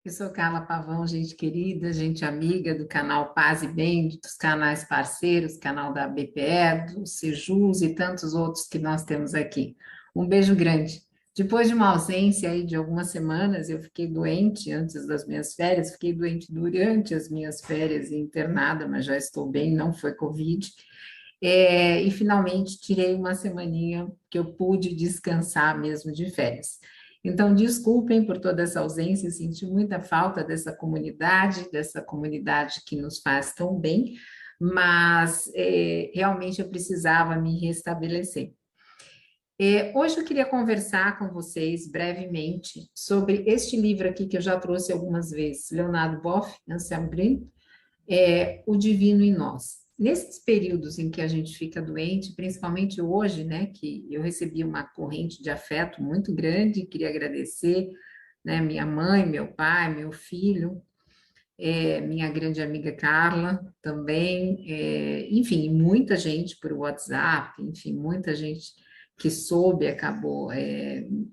Eu sou Carla Pavão, gente querida, gente amiga do canal Paz e Bem, dos canais parceiros, canal da BPE, do Sejus e tantos outros que nós temos aqui. Um beijo grande. Depois de uma ausência aí de algumas semanas, eu fiquei doente antes das minhas férias, fiquei doente durante as minhas férias e internada, mas já estou bem, não foi Covid. E finalmente tirei uma semaninha que eu pude descansar mesmo de férias. Então, desculpem por toda essa ausência, eu senti muita falta dessa comunidade que nos faz tão bem, mas realmente eu precisava me restabelecer. Hoje eu queria conversar com vocês brevemente sobre este livro aqui que eu já trouxe algumas vezes, Leonardo Boff, Anselm Green, O Divino em Nós. Nesses períodos em que a gente fica doente, principalmente hoje, né, que eu recebi uma corrente de afeto muito grande, queria agradecer, né, minha mãe, meu pai, meu filho, minha grande amiga Carla também, enfim, muita gente por WhatsApp, enfim, muita gente que soube, acabou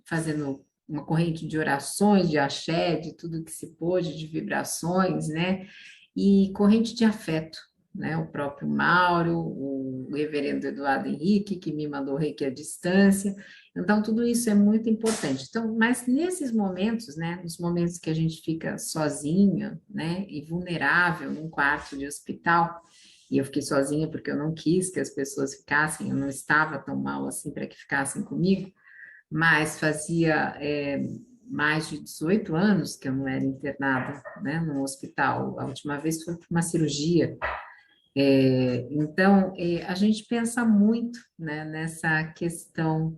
fazendo uma corrente de orações, de axé, de tudo que se pôde, de vibrações, né? E corrente de afeto, né? O próprio Mauro, o reverendo Eduardo Henrique, que me mandou reiki à distância. Então, tudo isso é muito importante. Então, mas nesses momentos, né? Nos momentos que a gente fica sozinha, né? E vulnerável num quarto de hospital, e eu fiquei sozinha porque eu não quis que as pessoas ficassem, eu não estava tão mal assim para que ficassem comigo, mas fazia mais de 18 anos que eu não era internada, né, no hospital. A última vez foi por uma cirurgia. Então, a gente pensa muito, né, nessa questão,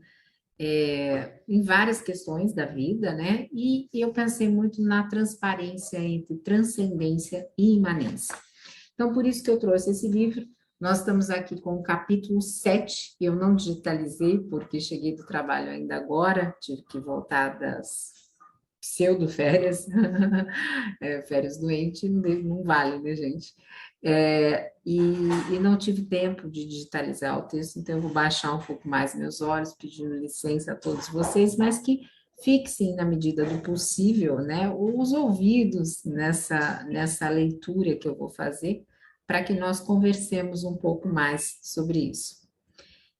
em várias questões da vida, né, e eu pensei muito na transparência entre transcendência e imanência. Então, por isso que eu trouxe esse livro. Nós estamos aqui com o capítulo 7. Eu não digitalizei, porque cheguei do trabalho ainda agora, tive que voltar das pseudo-férias. Férias doente não vale, né, gente? E não tive tempo de digitalizar o texto, então eu vou baixar um pouco mais meus olhos, pedindo licença a todos vocês, mas que fixem, na medida do possível, né, os ouvidos nessa leitura que eu vou fazer, para que nós conversemos um pouco mais sobre isso.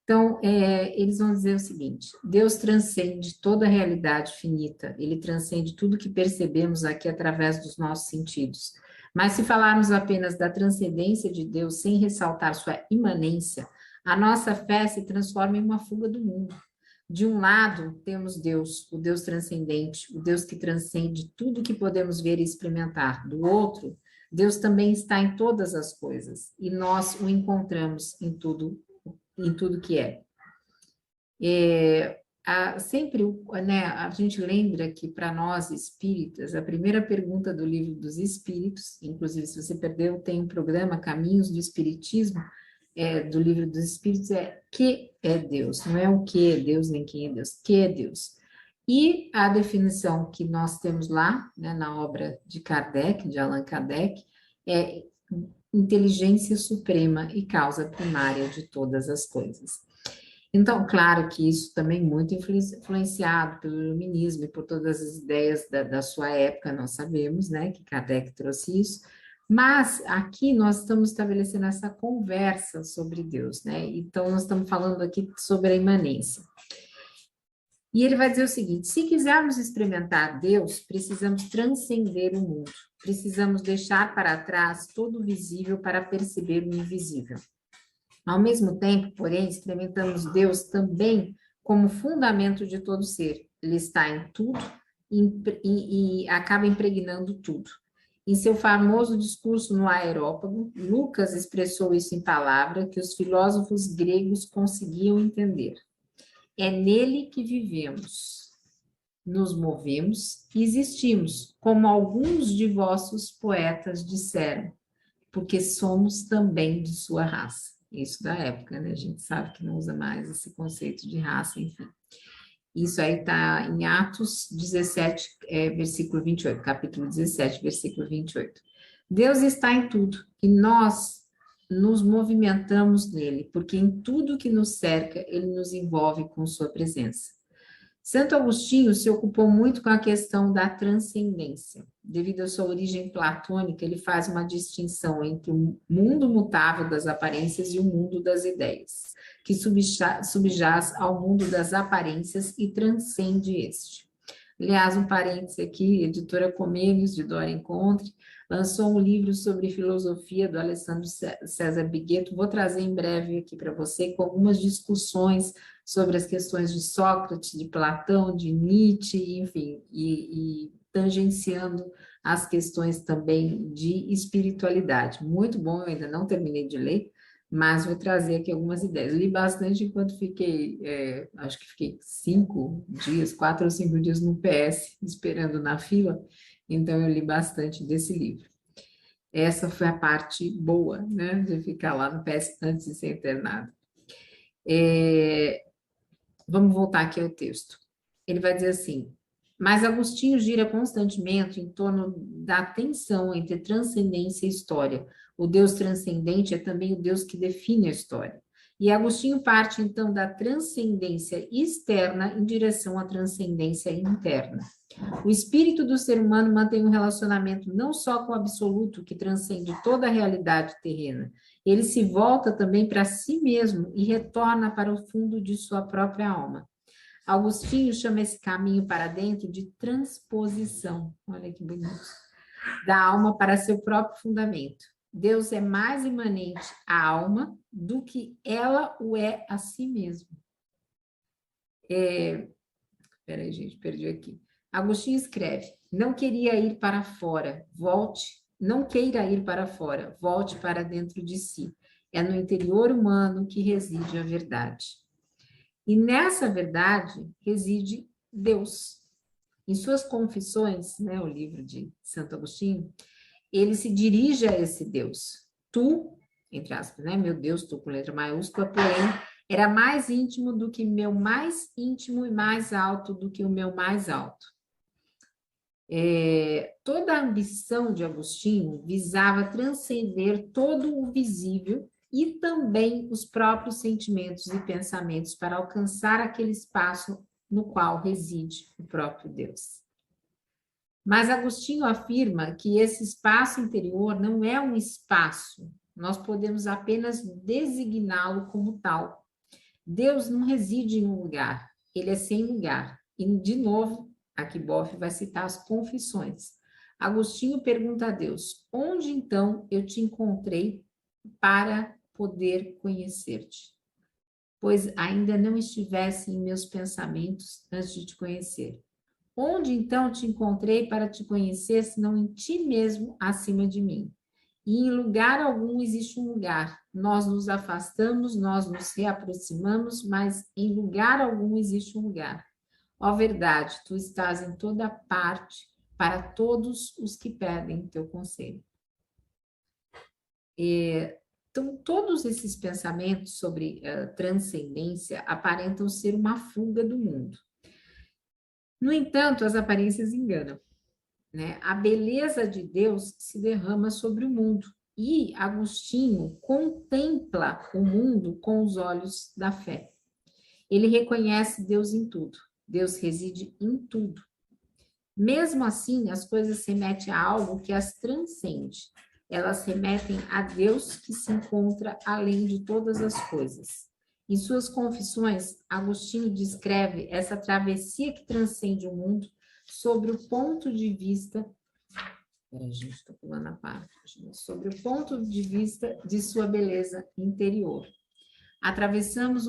Então, eles vão dizer o seguinte: Deus transcende toda a realidade finita, ele transcende tudo que percebemos aqui através dos nossos sentidos. Mas se falarmos apenas da transcendência de Deus sem ressaltar sua imanência, a nossa fé se transforma em uma fuga do mundo. De um lado, temos Deus, o Deus transcendente, o Deus que transcende tudo que podemos ver e experimentar. Do outro, Deus também está em todas as coisas e nós o encontramos em tudo que é. Sempre, né, a gente lembra que para nós espíritas, a primeira pergunta do livro dos Espíritos, inclusive se você perdeu, tem um programa Caminhos do Espiritismo, do livro dos Espíritos, que é Deus, não é o que é Deus, nem quem é Deus, que é Deus. E a definição que nós temos lá, né, na obra de Kardec, de Allan Kardec, é inteligência suprema e causa primária de todas as coisas. Então, claro que isso também muito influenciado pelo iluminismo e por todas as ideias da sua época, nós sabemos, né, que Kardec trouxe isso, mas aqui nós estamos estabelecendo essa conversa sobre Deus, né, então nós estamos falando aqui sobre a imanência. E ele vai dizer o seguinte: se quisermos experimentar Deus, precisamos transcender o mundo, precisamos deixar para trás todo o visível para perceber o invisível. Ao mesmo tempo, porém, experimentamos Deus também como fundamento de todo ser. Ele está em tudo e acaba impregnando tudo. Em seu famoso discurso no Areópago, Lucas expressou isso em palavra que os filósofos gregos conseguiam entender. É nele que vivemos, nos movemos e existimos, como alguns de vossos poetas disseram, porque somos também de sua raça. Isso da época, né? A gente sabe que não usa mais esse conceito de raça, enfim. Isso aí está em Atos 17, versículo 28, capítulo 17, versículo 28. Deus está em tudo e nós nos movimentamos nele, porque em tudo que nos cerca, ele nos envolve com sua presença. Santo Agostinho se ocupou muito com a questão da transcendência. Devido à sua origem platônica, ele faz uma distinção entre o mundo mutável das aparências e o mundo das ideias, que subjaz ao mundo das aparências e transcende este. Aliás, um parêntese aqui, editora Comênios, de Dora Encontre, lançou um livro sobre filosofia do Alessandro César Bigueto. Vou trazer em breve aqui para você, com algumas discussões sobre as questões de Sócrates, de Platão, de Nietzsche, enfim, e tangenciando as questões também de espiritualidade. Muito bom, eu ainda não terminei de ler, mas vou trazer aqui algumas ideias. Li bastante enquanto fiquei, acho que fiquei 5 dias, 4 ou 5 dias no PS, esperando na fila, então eu li bastante desse livro. Essa foi a parte boa, né, de ficar lá no PS antes de ser internado. Vamos voltar aqui ao texto. Ele vai dizer assim: mas Agostinho gira constantemente em torno da tensão entre transcendência e história. O Deus transcendente é também o Deus que define a história. E Agostinho parte, então, da transcendência externa em direção à transcendência interna. O espírito do ser humano mantém um relacionamento não só com o absoluto, que transcende toda a realidade terrena, ele se volta também para si mesmo e retorna para o fundo de sua própria alma. Agostinho chama esse caminho para dentro de transposição. Olha que bonito. Da alma para seu próprio fundamento. Deus é mais imanente à alma do que ela o é a si mesmo. Peraí, gente, perdi aqui. Agostinho escreve: não queria ir para fora, volte, não queira ir para fora, volte para dentro de si. É no interior humano que reside a verdade. E nessa verdade reside Deus. Em suas confissões, né, o livro de Santo Agostinho, ele se dirige a esse Deus. Tu, entre aspas, né, meu Deus, tu com letra maiúscula, porém, era mais íntimo do que meu mais íntimo e mais alto do que o meu mais alto. Toda a ambição de Agostinho visava transcender todo o visível e também os próprios sentimentos e pensamentos para alcançar aquele espaço no qual reside o próprio Deus. Mas Agostinho afirma que esse espaço interior não é um espaço, nós podemos apenas designá-lo como tal. Deus não reside em um lugar, ele é sem lugar. E, de novo, aqui Boff vai citar as confissões. Agostinho pergunta a Deus: onde então eu te encontrei para poder conhecer-te? Pois ainda não estivesse em meus pensamentos antes de te conhecer. Onde então te encontrei para te conhecer, senão em ti mesmo acima de mim? E em lugar algum existe um lugar. Nós nos afastamos, nós nos reaproximamos, mas em lugar algum existe um lugar. Ó verdade, tu estás em toda parte para todos os que pedem teu conselho. Então, todos esses pensamentos sobre transcendência aparentam ser uma fuga do mundo. No entanto, as aparências enganam, né? A beleza de Deus se derrama sobre o mundo. E Agostinho contempla o mundo com os olhos da fé. Ele reconhece Deus em tudo. Deus reside em tudo. Mesmo assim, as coisas remetem a algo que as transcende. Elas remetem a Deus que se encontra além de todas as coisas. Em suas confissões, Agostinho descreve essa travessia que transcende o mundo sobre o ponto de vista. Peraí, gente, estou pulando a página. Sobre o ponto de vista de sua beleza interior. Atravessamos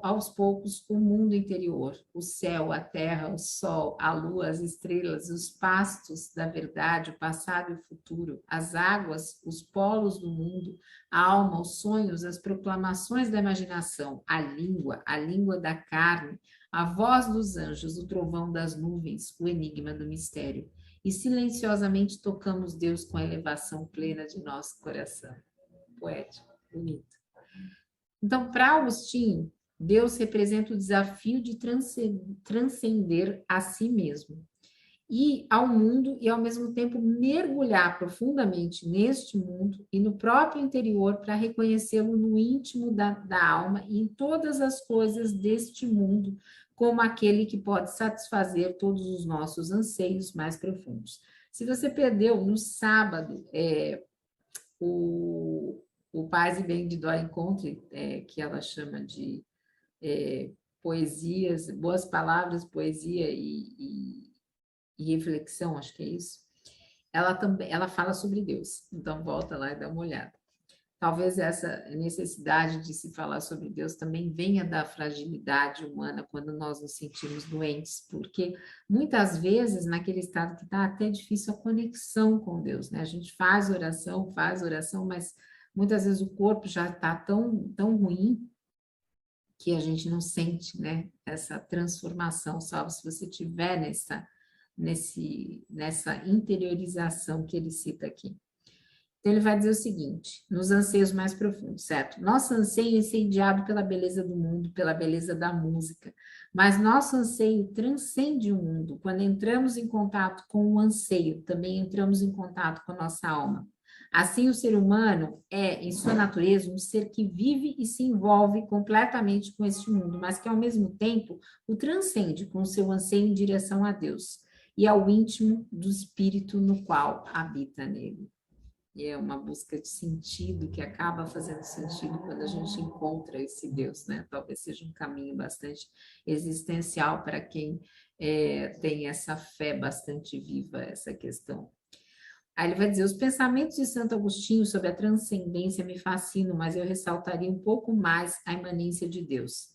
aos poucos o mundo interior, o céu, a terra, o sol, a lua, as estrelas, os pastos da verdade, o passado e o futuro, as águas, os polos do mundo, a alma, os sonhos, as proclamações da imaginação, a língua da carne, a voz dos anjos, o trovão das nuvens, o enigma do mistério. E silenciosamente tocamos Deus com a elevação plena de nosso coração. Poético, bonito. Então, para Agostinho, Deus representa o desafio de transcender a si mesmo e ao mundo e, ao mesmo tempo, mergulhar profundamente neste mundo e no próprio interior para reconhecê-lo no íntimo da alma e em todas as coisas deste mundo como aquele que pode satisfazer todos os nossos anseios mais profundos. Se você perdeu no sábado, o, o Paz e Bem de Dó Encontre, que ela chama de poesias, boas palavras, poesia e reflexão, acho que é isso. Ela fala sobre Deus. Então volta lá e dá uma olhada. Talvez essa necessidade de se falar sobre Deus também venha da fragilidade humana quando nós nos sentimos doentes, porque muitas vezes naquele estado que está até difícil a conexão com Deus, né? A gente faz oração, mas muitas vezes o corpo já está tão ruim que a gente não sente, né, essa transformação, salvo se você tiver nessa interiorização que ele cita aqui. Então, ele vai dizer o seguinte, nos anseios mais profundos, certo? Nosso anseio é incendiado pela beleza do mundo, pela beleza da música, mas nosso anseio transcende o mundo. Quando entramos em contato com o anseio, também entramos em contato com a nossa alma. Assim, o ser humano é, em sua natureza, um ser que vive e se envolve completamente com este mundo, mas que, ao mesmo tempo, o transcende com o seu anseio em direção a Deus e ao íntimo do espírito no qual habita nele. E é uma busca de sentido que acaba fazendo sentido quando a gente encontra esse Deus, né? Talvez seja um caminho bastante existencial para quem tem essa fé bastante viva, essa questão. Aí ele vai dizer, os pensamentos de Santo Agostinho sobre a transcendência me fascinam, mas eu ressaltaria um pouco mais a imanência de Deus.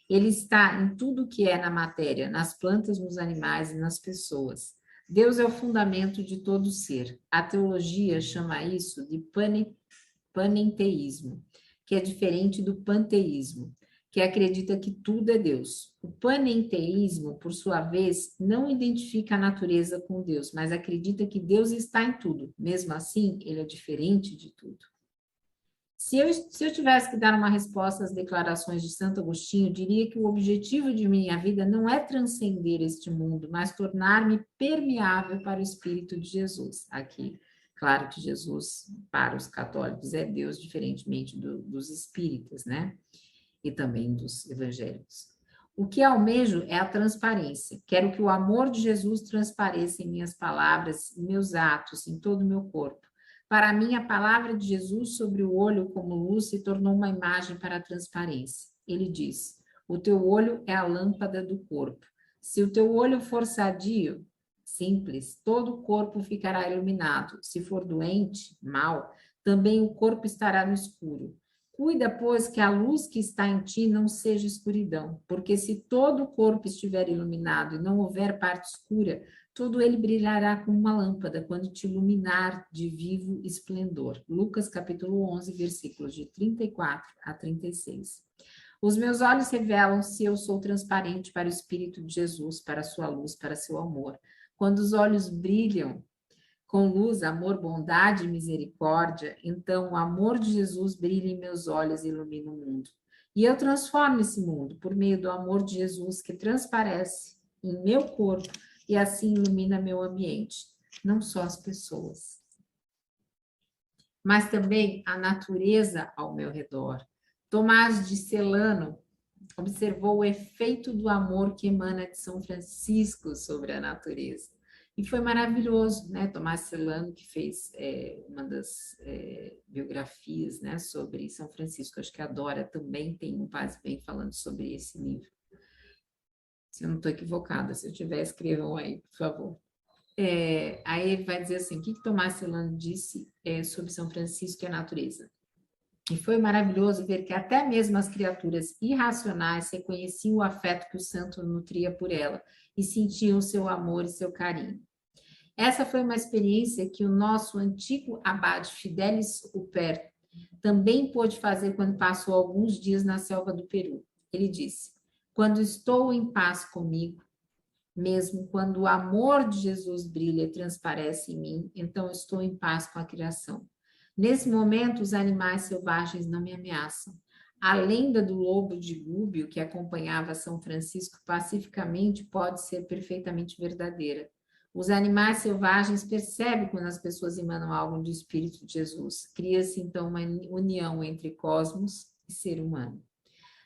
Ele está em tudo que é na matéria, nas plantas, nos animais e nas pessoas. Deus é o fundamento de todo ser. A teologia chama isso de panenteísmo, que é diferente do panteísmo, que acredita que tudo é Deus. O panenteísmo, por sua vez, não identifica a natureza com Deus, mas acredita que Deus está em tudo. Mesmo assim, ele é diferente de tudo. Se eu tivesse que dar uma resposta às declarações de Santo Agostinho, diria que o objetivo de minha vida não é transcender este mundo, mas tornar-me permeável para o Espírito de Jesus. Aqui, claro que Jesus, para os católicos, é Deus, diferentemente dos espíritas, né? E também dos evangélicos. O que almejo é a transparência. Quero que o amor de Jesus transpareça em minhas palavras, em meus atos, em todo o meu corpo. Para mim, a palavra de Jesus sobre o olho como luz se tornou uma imagem para a transparência. Ele diz, o teu olho é a lâmpada do corpo. Se o teu olho for sadio, simples, todo o corpo ficará iluminado. Se for doente, mal, também o corpo estará no escuro. Cuida, pois, que a luz que está em ti não seja escuridão, porque se todo o corpo estiver iluminado e não houver parte escura, todo ele brilhará como uma lâmpada quando te iluminar de vivo esplendor. Lucas capítulo 11, versículos de 34 a 36. Os meus olhos revelam se eu sou transparente para o Espírito de Jesus, para a sua luz, para seu amor. Quando os olhos brilham com luz, amor, bondade e misericórdia, então o amor de Jesus brilha em meus olhos e ilumina o mundo. E eu transformo esse mundo por meio do amor de Jesus que transparece em meu corpo e assim ilumina meu ambiente, não só as pessoas, mas também a natureza ao meu redor. Tomás de Celano observou o efeito do amor que emana de São Francisco sobre a natureza. E foi maravilhoso, né? Tomás Celano, que fez uma das biografias, né, sobre São Francisco, acho que a Dora também tem um Paz Bem falando sobre esse livro. Se eu não estou equivocada, se eu tiver, escrevam aí, por favor. Aí ele vai dizer assim, o que Tomás Celano disse sobre São Francisco e a natureza? E foi maravilhoso ver que até mesmo as criaturas irracionais reconheciam o afeto que o santo nutria por ela e sentiam seu amor e seu carinho. Essa foi uma experiência que o nosso antigo abade Fidelis Huppert também pôde fazer quando passou alguns dias na selva do Peru. Ele disse, quando estou em paz comigo, mesmo quando o amor de Jesus brilha e transparece em mim, então estou em paz com a criação. Nesse momento, os animais selvagens não me ameaçam. A lenda do lobo de Gúbio, que acompanhava São Francisco pacificamente, pode ser perfeitamente verdadeira. Os animais selvagens percebem quando as pessoas emanam algo do Espírito de Jesus. Cria-se, então, uma união entre cosmos e ser humano.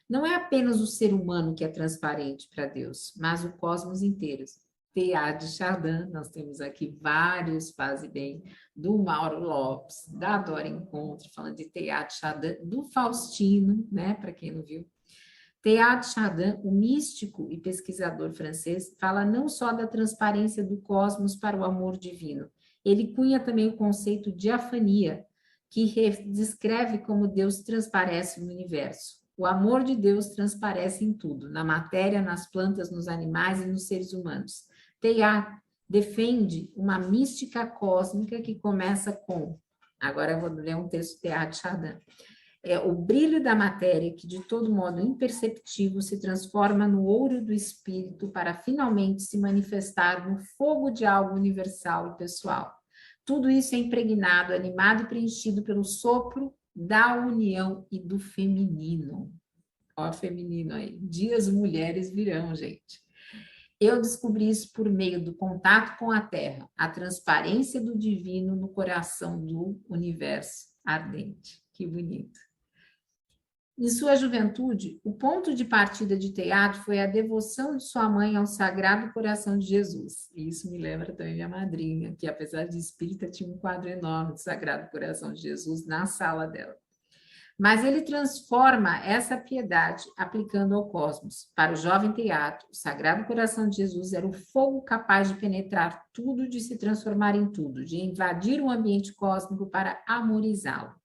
Não é apenas o ser humano que é transparente para Deus, mas o cosmos inteiro. Teilhard de Chardin, nós temos aqui vários Paz e Bem, do Mauro Lopes, da Dora Encontro, falando de Teilhard de Chardin, do Faustino, né, para quem não viu. Teilhard de Chardin, o místico e pesquisador francês, fala não só da transparência do cosmos para o amor divino, ele cunha também o conceito de diafania, que descreve como Deus transparece no universo. O amor de Deus transparece em tudo, na matéria, nas plantas, nos animais e nos seres humanos. Teilhard defende uma mística cósmica que começa com, agora eu vou ler um texto de Teilhard de Chardin, o brilho da matéria, que de todo modo imperceptível se transforma no ouro do espírito para finalmente se manifestar no fogo de algo universal e pessoal. Tudo isso é impregnado, animado e preenchido pelo sopro da união e do feminino. Ó, feminino aí. Dias mulheres virão, gente. Eu descobri isso por meio do contato com a Terra, a transparência do divino no coração do universo ardente. Que bonito. Em sua juventude, o ponto de partida de Teilhard foi a devoção de sua mãe ao Sagrado Coração de Jesus. E isso me lembra também minha madrinha, que apesar de espírita, tinha um quadro enorme do Sagrado Coração de Jesus na sala dela. Mas ele transforma essa piedade aplicando ao cosmos. Para o jovem Teilhard, o Sagrado Coração de Jesus era o fogo capaz de penetrar tudo, de se transformar em tudo, de invadir o ambiente cósmico para amorizá-lo.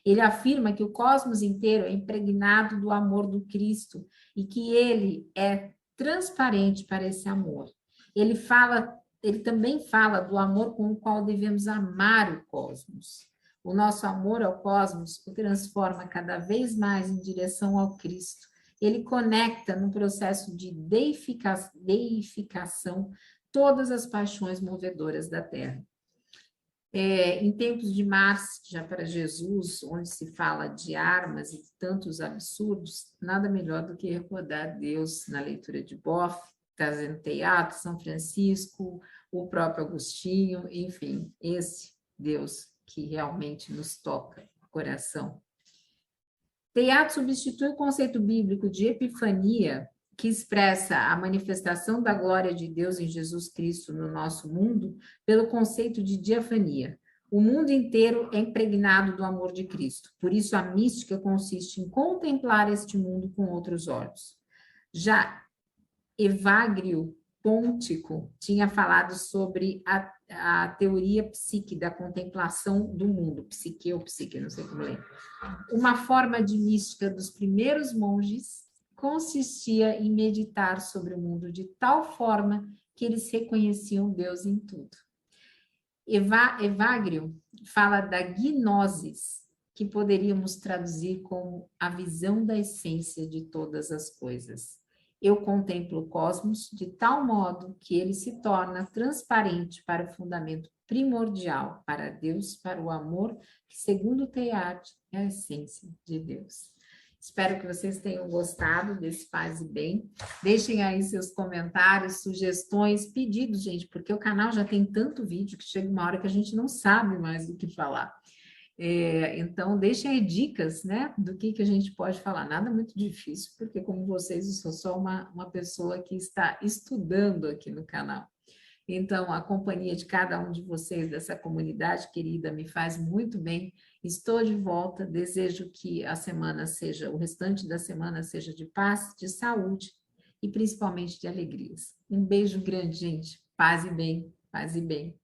Ele afirma que o cosmos inteiro é impregnado do amor do Cristo e que ele é transparente para esse amor. Ele também fala do amor com o qual devemos amar o cosmos. O nosso amor ao cosmos o transforma cada vez mais em direção ao Cristo. Ele conecta no processo de deificação todas as paixões movedoras da Terra. Em tempos de Márcio, já para Jesus, onde se fala de armas e tantos absurdos, nada melhor do que recordar Deus na leitura de Boff, trazendo teatro, São Francisco, o próprio Agostinho, enfim, esse Deus que realmente nos toca o coração. Teilhard substitui o conceito bíblico de epifania, que expressa a manifestação da glória de Deus em Jesus Cristo no nosso mundo, pelo conceito de diafania. O mundo inteiro é impregnado do amor de Cristo. Por isso, a mística consiste em contemplar este mundo com outros olhos. Já Evagrio Pontico tinha falado sobre a teoria psique, da contemplação do mundo, psique ou psique, não sei como ler. Uma forma de mística dos primeiros monges consistia em meditar sobre o mundo de tal forma que eles reconheciam Deus em tudo. Evagrio fala da gnosis, que poderíamos traduzir como a visão da essência de todas as coisas. Eu contemplo o cosmos de tal modo que ele se torna transparente para o fundamento primordial, para Deus, para o amor, que, segundo Teilhard, é a essência de Deus. Espero que vocês tenham gostado desse Paz e Bem. Deixem aí seus comentários, sugestões, pedidos, gente, porque o canal já tem tanto vídeo que chega uma hora que a gente não sabe mais do que falar. Então, deixem aí dicas, né, do que a gente pode falar. Nada muito difícil, porque, como vocês, eu sou só uma pessoa que está estudando aqui no canal. Então, a companhia de cada um de vocês, dessa comunidade querida, me faz muito bem. Estou de volta, desejo que a semana seja, o restante da semana seja de paz, de saúde e principalmente de alegrias. Um beijo grande, gente. Paz e bem, paz e bem.